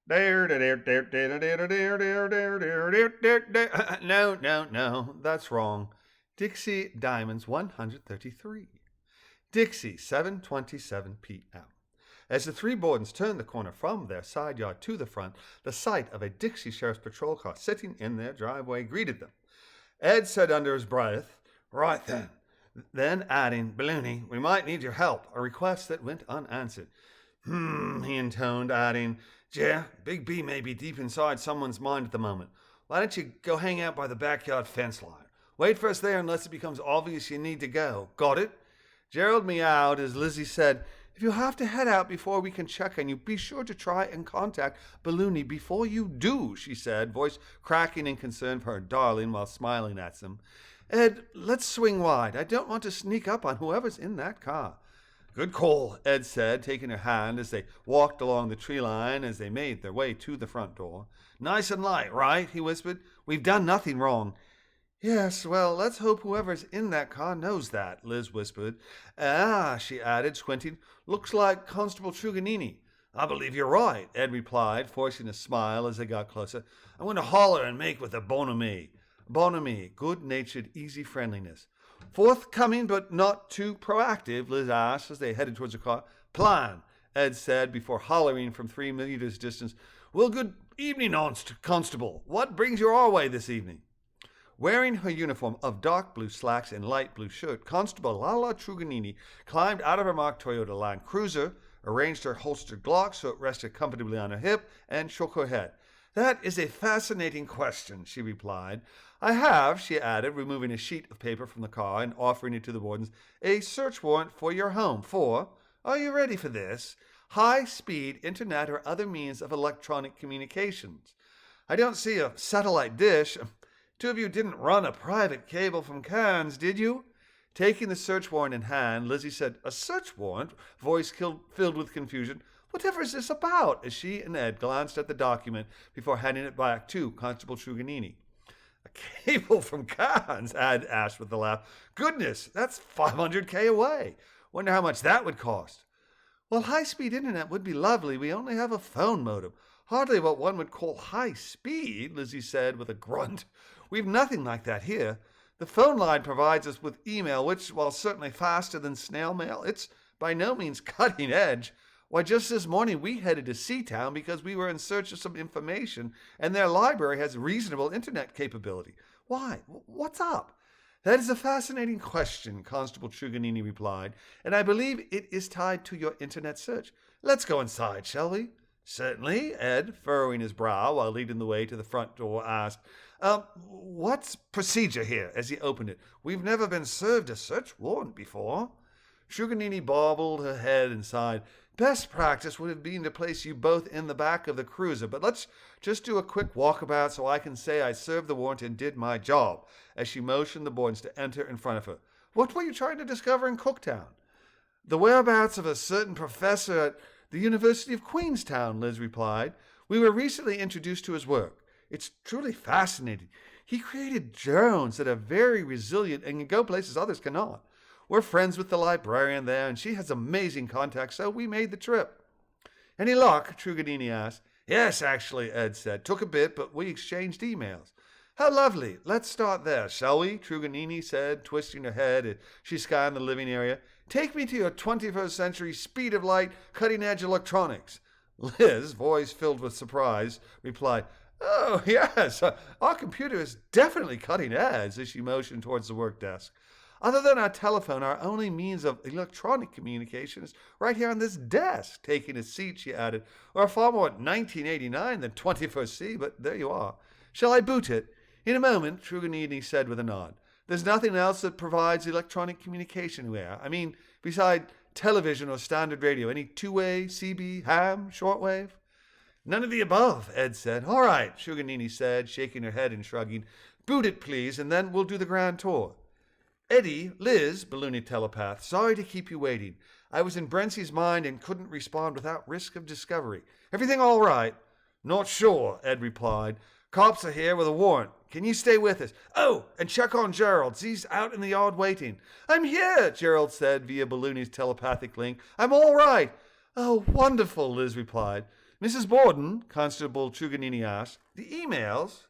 No, that's wrong. Dixie Diamonds 133. Dixie, 7:27 p.m. As the three Bordens turned the corner from their side yard to the front, the sight of a Dixie Sheriff's Patrol car sitting in their driveway greeted them. Ed said under his breath, "Right then." Then adding, "Balloony, we might need your help," a request that went unanswered. He intoned, adding, "Jer, Big B may be deep inside someone's mind at the moment. Why don't you go hang out by the backyard fence line? Wait for us there unless it becomes obvious you need to go. Got it?" Jerald meowed as Lizzie said, "If you have to head out before we can check on you, be sure to try and contact Balloony before you do," she said, voice cracking in concern for her darling while smiling at them. "Ed, let's swing wide. I don't want to sneak up on whoever's in that car." "Good call," Ed said, taking her hand as they walked along the tree line as they made their way to the front door. "Nice and light, right?" he whispered. "We've done nothing wrong." "Yes, well, let's hope whoever's in that car knows that," Liz whispered. "Ah," she added, squinting, "looks like Constable Truganini." "I believe you're right," Ed replied, forcing a smile as they got closer. "I'm going to holler and make with a bonhomie." Bonhomie, good-natured, easy friendliness. "Forthcoming but not too proactive?" Liz asked as they headed towards the car. "Plan," Ed said before hollering from 3 meters distance. "Well, good evening, Constable. What brings you our way this evening?" Wearing her uniform of dark blue slacks and light blue shirt, Constable Lala Truganini climbed out of her marked Toyota Land Cruiser, arranged her holstered Glock so it rested comfortably on her hip, and shook her head. "That is a fascinating question," she replied. "I have," she added, removing a sheet of paper from the car and offering it to the Wardens, "a search warrant for your home for, are you ready for this, high-speed internet or other means of electronic communications. I don't see a satellite dish. Two of you didn't run a private cable from Cairns, did you?" Taking the search warrant in hand, Lizzie said, "A search warrant?" Voice filled with confusion. "Whatever is this about?" As she and Ed glanced at the document before handing it back to Constable Truganini. "A cable from Cairns?" Ed asked with a laugh. "Goodness, that's 500K away. Wonder how much that would cost." "Well, high-speed internet would be lovely. We only have a phone modem. Hardly what one would call high-speed," Lizzie said with a grunt. "We've nothing like that here. The phone line provides us with email, which, while certainly faster than snail mail, it's by no means cutting edge. Why, just this morning we headed to Seatown because we were in search of some information, and their library has reasonable internet capability. Why? What's up?" "That is a fascinating question," Constable Truganini replied, "and I believe it is tied to your internet search. Let's go inside, shall we?" "Certainly," Ed, furrowing his brow while leading the way to the front door, asked, "What's procedure here?" as he opened it. "We've never been served a search warrant before." Truganini bobbled her head and sighed. "Best practice would have been to place you both in the back of the cruiser, but let's just do a quick walkabout so I can say I served the warrant and did my job," as she motioned the Bordens to enter in front of her. "What were you trying to discover in Cooktown?" "The whereabouts of a certain professor at the University of Queenstown," Liz replied. "We were recently introduced to his work. It's truly fascinating. He created drones that are very resilient and can go places others cannot. We're friends with the librarian there, and she has amazing contacts, so we made the trip." "Any luck?" Truganini asked. "Yes, actually," Ed said. "Took a bit, but we exchanged emails." "How lovely. Let's start there, shall we?" Truganini said, twisting her head as she scanned the living area. "Take me to your 21st century speed of light, cutting-edge electronics." Liz, voice filled with surprise, replied, "Oh, yes, our computer is definitely cutting edge," as she motioned towards the work desk. "Other than our telephone, our only means of electronic communication is right here on this desk." Taking a seat, she added, "We're far more 1989 than 21st C, but there you are. Shall I boot it?" "In a moment," Truganini said with a nod. "There's nothing else that provides electronic communication here. I mean, beside television or standard radio. Any two-way, CB, ham, shortwave?" "None of the above," Ed said. "All right," Truganini said, shaking her head and shrugging. "Boot it, please, and then we'll do the grand tour." "Eddie, Liz," Balloony telepath, "sorry to keep you waiting. I was in Brentsy's mind and couldn't respond without risk of discovery. Everything all right?" "Not sure," Ed replied. "Cops are here with a warrant. Can you stay with us? Oh, and check on Jerald. He's out in the yard waiting." "I'm here," Jerald said via Balloony's telepathic link. "I'm all right." "Oh, wonderful," Liz replied. Mrs. Borden, Constable Truganini asked, the emails?